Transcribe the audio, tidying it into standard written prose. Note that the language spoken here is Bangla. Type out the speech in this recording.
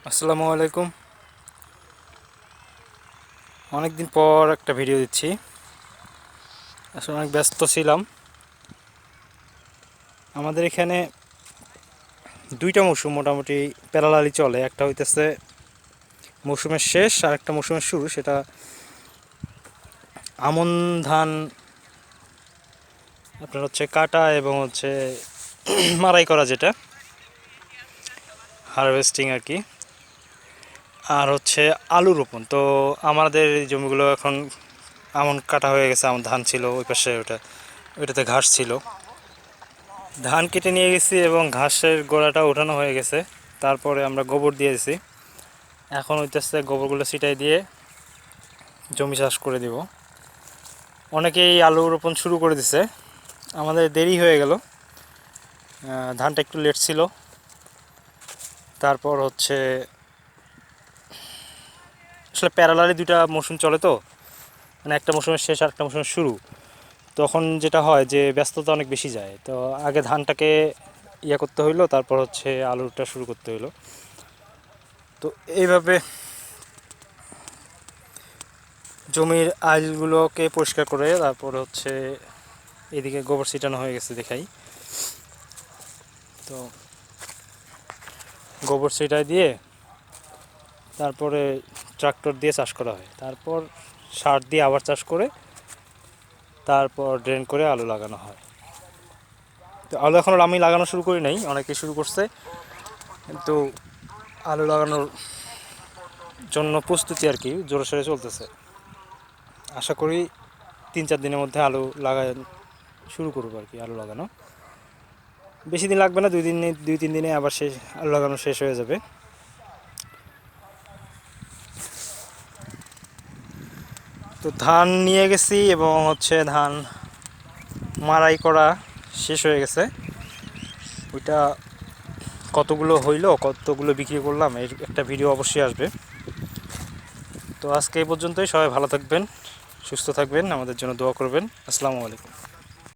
আসসালামু আলাইকুম। অনেক দিন পর একটা ভিডিও দিচ্ছি। আসলে অনেক ব্যস্ত ছিলাম। আমাদের এখানে দুইটা মৌসুম মোটামুটি প্যারালালি চলে। একটা হইতেছে মৌসুমের শেষ আর একটা মৌসুমের শুরু। সেটা আমন ধান আপনার হচ্ছে কাটা এবং হচ্ছে মাড়াই করা, যেটা হারভেস্টিং আর কি। আর হচ্ছে আলু রোপণ। তো আমাদের এই জমিগুলো এখন আমন কাটা হয়ে গেছে। আমন ধান ছিল ওই পাশে, ওইটাতে ঘাস ছিল। ধান কেটে নিয়ে গেছি এবং ঘাসের গোড়াটা ওঠানো হয়ে গেছে। তারপরে আমরা গোবর দিয়ে দিছি। এখন হইতেছে গোবরগুলো ছিটাই দিয়ে জমি চাষ করে দিব। অনেকেই আলু রোপণ শুরু করে দিছে, আমাদের দেরি হয়ে গেল। ধানটা একটু লেট ছিল। তারপর হচ্ছে আসলে প্যারালালি দুইটা মৌসুম চলে, তো মানে একটা মৌসুমের শেষ আর একটা মৌসুমের শুরু। তখন যেটা হয় যে ব্যস্ততা অনেক বেশি যায়। তো আগে ধানটাকে করতে হইলো, তারপর হচ্ছে আলুটা শুরু করতে হইলো। তো এইভাবে জমির আইলগুলোকে পরিষ্কার করে তারপর হচ্ছে এদিকে গোবর ছিটানো হয়ে গেছে দেখাই। তো গোবর ছিটাই দিয়ে তারপরে ট্রাক্টর দিয়ে চাষ করা হয়। তারপর সার দিয়ে আবার চাষ করে তারপর ড্রেন করে আলু লাগানো হয়। তো আলু এখন আমি লাগানো শুরু করি নাই, অনেকে শুরু করছে। কিন্তু আলু লাগানোর জন্য প্রস্তুতি আর কি জোরে সোরে চলতেছে। আশা করি 3-4 দিনের মধ্যে আলু লাগা শুরু করবো আর কি। আলু লাগানো বেশি দিন লাগবে না, 2-3 দিনে আবার শেষ, আলু লাগানো শেষ হয়ে যাবে। তো ধান নিয়ে গেছি এবং হচ্ছে ধান মাড়াই করা শেষ হয়ে গেছে। ওইটা কতগুলো হইলো, কতগুলো বিক্রি করলাম, এর একটা ভিডিও অবশ্যই আসবে। তো আজকে এই পর্যন্তই। সবাই ভালো থাকবেন, সুস্থ থাকবেন, আমাদের জন্য দোয়া করবেন। আসসালামু আলাইকুম।